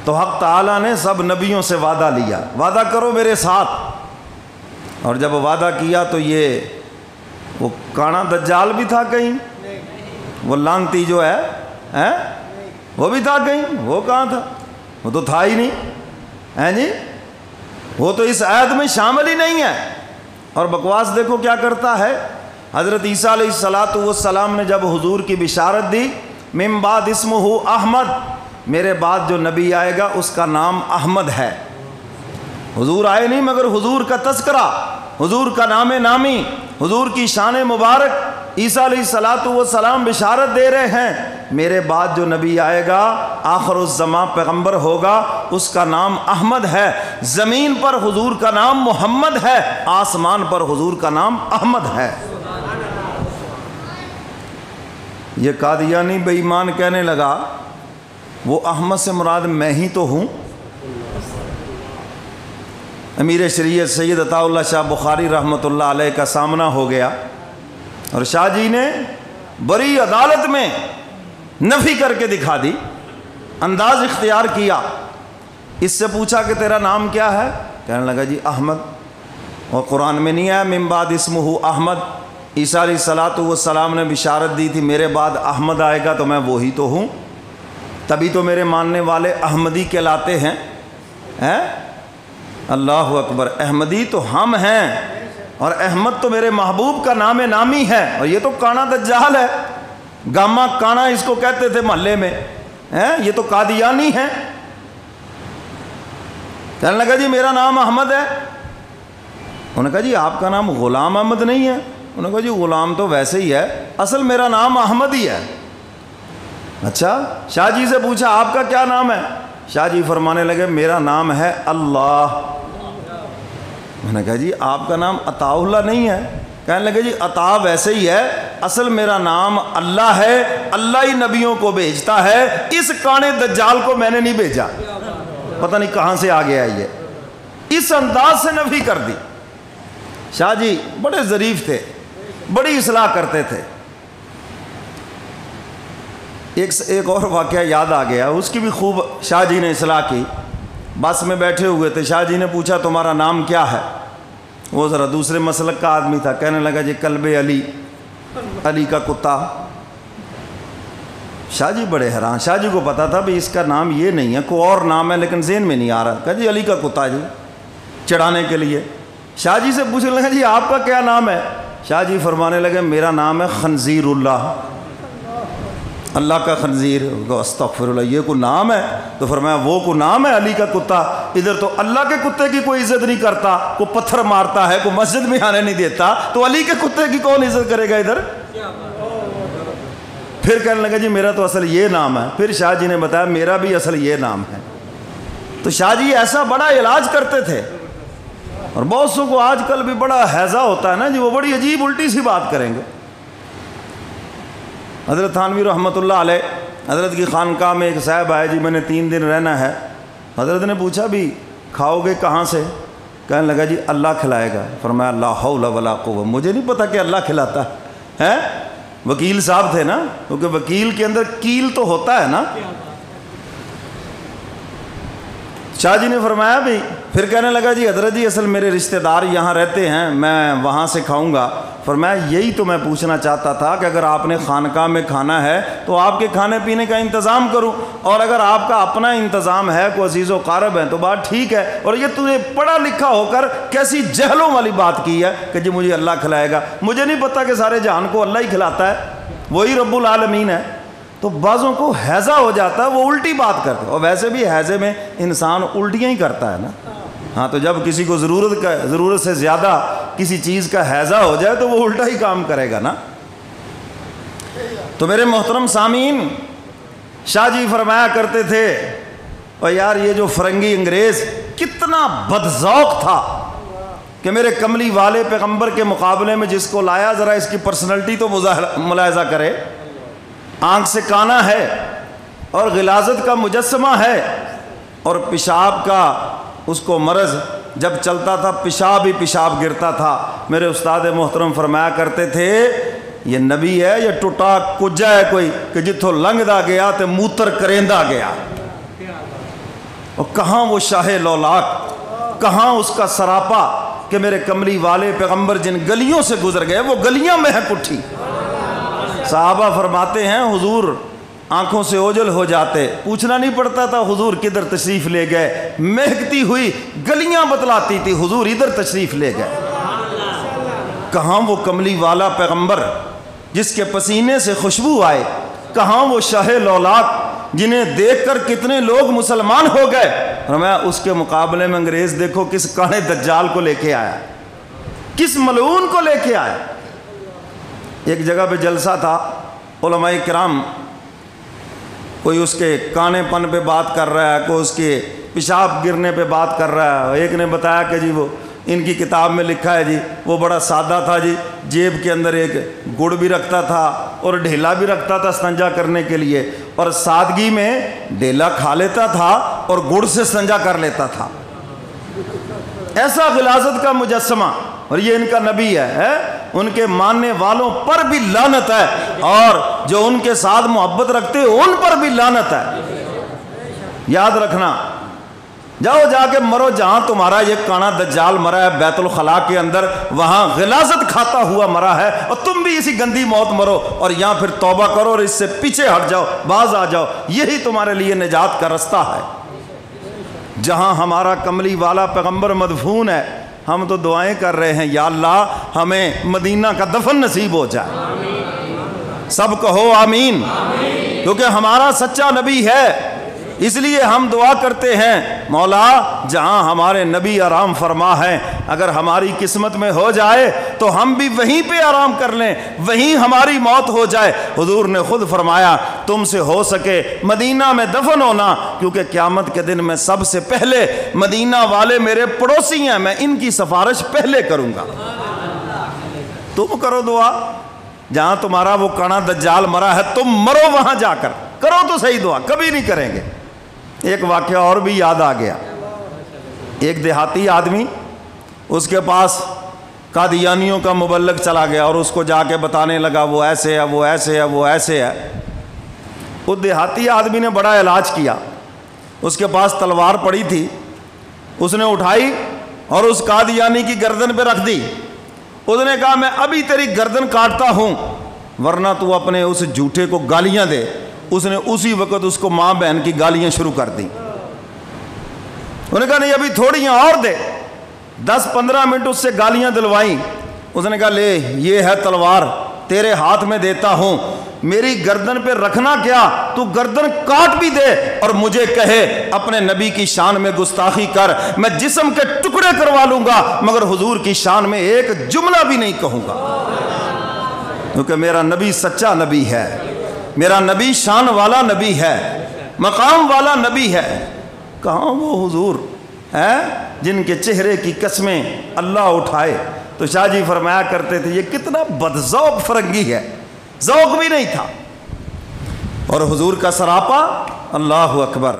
تو حق تعالیٰ نے سب نبیوں سے وعدہ لیا، وعدہ کرو میرے ساتھ، اور جب وعدہ کیا تو یہ وہ کانا دجال بھی تھا کہیں، وہ لانتی جو ہے وہ بھی تھا کہیں، وہ کہاں تھا؟ وہ تو تھا ہی نہیں، ہیں جی، وہ تو اس عہد میں شامل ہی نہیں ہے۔ اور بکواس دیکھو کیا کرتا ہے۔ حضرت عیسیٰ علیہ السلام نے جب حضور کی بشارت دی، من بعد اسمہ احمد، میرے بعد جو نبی آئے گا اس کا نام احمد ہے۔ حضور آئے نہیں مگر حضور کا تذکرہ، حضور کا نام نامی، حضور کی شان مبارک عیسیٰ علیہ السلام بشارت دے رہے ہیں، میرے بعد جو نبی آئے گا آخر الزمان پیغمبر ہوگا، اس کا نام احمد ہے۔ زمین پر حضور کا نام محمد ہے، آسمان پر حضور کا نام احمد ہے۔ یہ قادیانی بے ایمان کہنے لگا وہ احمد سے مراد میں ہی تو ہوں۔ امیر شریعت سید عطا اللہ شاہ بخاری رحمۃ اللہ علیہ کا سامنا ہو گیا، اور شاہ جی نے بڑی عدالت میں نفی کر کے دکھا دی، انداز اختیار کیا۔ اس سے پوچھا کہ تیرا نام کیا ہے؟ کہنے لگا جی احمد، اور قرآن میں نہیں آیا من بعد اسمہ احمد؟ عیسیٰ علیہ السلام نے بشارت دی تھی میرے بعد احمد آئے گا، تو میں وہی تو ہوں، تبھی تو میرے ماننے والے احمدی کہلاتے ہیں۔ اللہ اکبر، احمدی تو ہم ہیں، اور احمد تو میرے محبوب کا نام نامی ہے، اور یہ تو کانا دجال ہے، گاما کانا اس کو کہتے تھے محلے میں، یہ تو قادیانی ہے۔ کہنے لگا جی میرا نام احمد ہے۔ انہوں نے کہا جی آپ کا نام غلام احمد نہیں ہے؟ انہوں نے کہا جی غلام تو ویسے ہی ہے، اصل میرا نام احمد ہی ہے۔ اچھا، شاہ جی سے پوچھا آپ کا کیا نام ہے؟ شاہ جی فرمانے لگے میرا نام ہے اللہ۔ میں نے کہا جی آپ کا نام عطا اللہ نہیں ہے؟ کہنے لگے جی عطا ویسے ہی ہے، اصل میرا نام اللہ ہے، اللہ ہی نبیوں کو بھیجتا ہے، اس کانے دجال کو میں نے نہیں بھیجا۔ پتہ نہیں کہاں سے آ گیا یہ، اس انداز سے نفی کر دی۔ شاہ جی بڑے ظریف تھے، بڑی اصلاح کرتے تھے۔ ایک اور واقعہ یاد آ گیا، اس کی بھی خوب شاہ جی نے اصلاح کی۔ بس میں بیٹھے ہوئے تھے، شاہ جی نے پوچھا تمہارا نام کیا ہے؟ وہ ذرا دوسرے مسلک کا آدمی تھا، کہنے لگا جی کلب علی، علی کا کتا۔ شاہ جی بڑے حیران، شاہ جی کو پتا تھا بھی اس کا نام یہ نہیں ہے، کوئی اور نام ہے لیکن ذہن میں نہیں آ رہا۔ کہا جی علی کا کتا جی، چڑھانے کے لیے۔ شاہ جی سے پوچھنے لگا جی آپ کا کیا نام ہے؟ شاہ جی فرمانے لگے میرا نام ہے خنزیر اللہ، اللہ کا خنزیر۔ استغفر اللہ، یہ کوئی نام ہے؟ تو فرمایا وہ کوئی نام ہے علی کا کتا؟ ادھر تو اللہ کے کتے کی کوئی عزت نہیں کرتا، کوئی پتھر مارتا ہے، کوئی مسجد میں آنے نہیں دیتا، تو علی کے کتے کی کون عزت کرے گا ادھر؟ پھر کہنے لگا جی میرا تو اصل یہ نام ہے۔ پھر شاہ جی نے بتایا میرا بھی اصل یہ نام ہے۔ تو شاہ جی ایسا بڑا علاج کرتے تھے، اور بہت سو کو آج کل بھی بڑا ہیضہ ہوتا ہے نا جی، وہ بڑی عجیب الٹی سی بات کریں گے۔ حضرت تھانوی رحمۃ اللہ علیہ، حضرت کی خانقاہ میں ایک صاحب آئے، جی میں نے 3 دن رہنا ہے۔ حضرت نے پوچھا بھی کھاؤ گے کہاں سے؟ کہنے لگا جی اللہ کھلائے گا۔ فرمایا لا حول ولا قوت، مجھے نہیں پتا کہ اللہ کھلاتا ہے۔ وکیل صاحب تھے نا، کیونکہ وکیل کے اندر کیل تو ہوتا ہے نا۔ شاہ جی نے فرمایا بھی، پھر کہنے لگا جی حضرت جی اصل میرے رشتہ دار یہاں رہتے ہیں، میں وہاں سے کھاؤں گا۔ فرمایا یہی تو میں پوچھنا چاہتا تھا کہ اگر آپ نے خانقاہ میں کھانا ہے تو آپ کے کھانے پینے کا انتظام کروں، اور اگر آپ کا اپنا انتظام ہے، کوئی عزیز و قارب ہیں، تو بات ٹھیک ہے۔ اور یہ تجھے پڑھا لکھا ہو کر کیسی جہلوں والی بات کی ہے کہ جی مجھے اللہ کھلائے گا؟ مجھے نہیں پتا کہ سارے جہان کو اللہ ہی کھلاتا ہے، وہی رب العالمین ہے۔ تو بعضوں کو ہیضہ ہو جاتا ہے، وہ الٹی بات کرتے ہیں، اور ویسے بھی ہیضے میں انسان الٹیاں ہی کرتا ہے نا۔ ہاں تو جب کسی کو ضرورت سے زیادہ کسی چیز کا ہیضہ ہو جائے تو وہ الٹا ہی کام کرے گا نا۔ تو میرے محترم سامعین، شاہ جی فرمایا کرتے تھے، اور یار یہ جو فرنگی انگریز کتنا بدذوق تھا کہ میرے کملی والے پیغمبر کے مقابلے میں جس کو لایا، ذرا اس کی پرسنلٹی تو ملاحظہ کرے۔ آنکھ سے کانا ہے، اور غلاظت کا مجسمہ ہے، اور پیشاب کا اس کو مرض، جب چلتا تھا پیشاب ہی پیشاب گرتا تھا۔ میرے استاد محترم فرمایا کرتے تھے یہ نبی ہے یا ٹوٹا کجا ہے کوئی کہ جتھوں لنگدا گیا تے موتر کریندہ گیا۔ اور کہاں وہ شاہ لولاک، کہاں اس کا سراپا کہ میرے کملی والے پیغمبر جن گلیوں سے گزر گئے وہ گلیاں مہک اٹھی۔ صحابہ فرماتے ہیں حضور آنکھوں سے اوجھل ہو جاتے، پوچھنا نہیں پڑتا تھا حضور کدھر تشریف لے گئے، مہکتی ہوئی گلیاں بتلاتی تھی حضور ادھر تشریف لے گئے۔ کہاں وہ کملی والا پیغمبر جس کے پسینے سے خوشبو آئے، کہاں وہ شاہ لولاک جنہیں دیکھ کر کتنے لوگ مسلمان ہو گئے۔ فرمایا اس کے مقابلے میں انگریز دیکھو کس کانے دجال کو لے کے آیا، کس ملعون کو لے کے آیا۔ ایک جگہ پہ جلسہ تھا، علماء کرام کوئی اس کے کانے پن پہ بات کر رہا ہے، کوئی اس کے پیشاب گرنے پہ بات کر رہا ہے۔ ایک نے بتایا کہ جی وہ ان کی کتاب میں لکھا ہے جی وہ بڑا سادہ تھا جی، جیب کے اندر ایک گڑ بھی رکھتا تھا اور ڈھیلا بھی رکھتا تھا استنجا کرنے کے لیے، اور سادگی میں ڈھیلا کھا لیتا تھا اور گڑ سے استنجا کر لیتا تھا۔ ایسا غلاظت کا مجسمہ، اور یہ ان کا نبی ہے، ان کے ماننے والوں پر بھی لعنت ہے، اور جو ان کے ساتھ محبت رکھتے ان پر بھی لعنت ہے۔ یاد رکھنا، جاؤ جا کے مرو جہاں تمہارا یہ کانا دجال مرا ہے بیت الخلاء کے اندر، وہاں غلاظت کھاتا ہوا مرا ہے، اور تم بھی اسی گندی موت مرو، اور یہاں پھر توبہ کرو اور اس سے پیچھے ہٹ جاؤ، باز آ جاؤ، یہی تمہارے لیے نجات کا رستہ ہے۔ جہاں ہمارا کملی والا پیغمبر مدفون ہے، ہم تو دعائیں کر رہے ہیں یا اللہ ہمیں مدینہ کا دفن نصیب ہو جائے۔ سب کہو آمین، کیونکہ ہمارا سچا نبی ہے، اس لیے ہم دعا کرتے ہیں مولا جہاں ہمارے نبی آرام فرما ہے، اگر ہماری قسمت میں ہو جائے تو ہم بھی وہیں پہ آرام کر لیں، وہیں ہماری موت ہو جائے۔ حضور نے خود فرمایا تم سے ہو سکے مدینہ میں دفن ہونا، کیونکہ قیامت کے دن میں سب سے پہلے مدینہ والے میرے پڑوسی ہیں، میں ان کی سفارش پہلے کروں گا۔ تم کرو دعا، جہاں تمہارا وہ کانا دجال مرا ہے تم مرو وہاں جا کر، کرو تو صحیح دعا، کبھی نہیں کریں گے۔ ایک واقعہ اور بھی یاد آ گیا، ایک دیہاتی آدمی، اس کے پاس قادیانیوں کا مبلغ چلا گیا اور اس کو جا کے بتانے لگا وہ ایسے ہے، وہ ایسے ہے، وہ ایسے ہے۔ اس دیہاتی آدمی نے بڑا علاج کیا، اس کے پاس تلوار پڑی تھی، اس نے اٹھائی اور اس قادیانی کی گردن پہ رکھ دی۔ اس نے کہا میں ابھی تیری گردن کاٹتا ہوں ورنہ تو اپنے اس جھوٹے کو گالیاں دے۔ اس نے اسی وقت اس کو ماں بہن کی گالیاں شروع کر دی۔ انہوں نے کہا نہیں ابھی تھوڑیاں اور دے، 10-15 منٹ اس سے گالیاں دلوائیں۔ اس نے کہا لے یہ ہے تلوار تیرے ہاتھ میں دیتا ہوں، میری گردن پہ رکھنا کیا، تو گردن کاٹ بھی دے اور مجھے کہے اپنے نبی کی شان میں گستاخی کر، میں جسم کے ٹکڑے کروا لوں گا مگر حضور کی شان میں ایک جملہ بھی نہیں کہوں گا، کیونکہ میرا نبی سچا نبی ہے، میرا نبی شان والا نبی ہے، مقام والا نبی ہے۔ کہاں وہ حضور ہے جن کے چہرے کی قسمیں اللہ اٹھائے۔ تو شاہ جی فرمایا کرتے تھے یہ کتنا بدذوق فرنگی ہے، ذوق بھی نہیں تھا، اور حضور کا سراپا، اللہ اکبر۔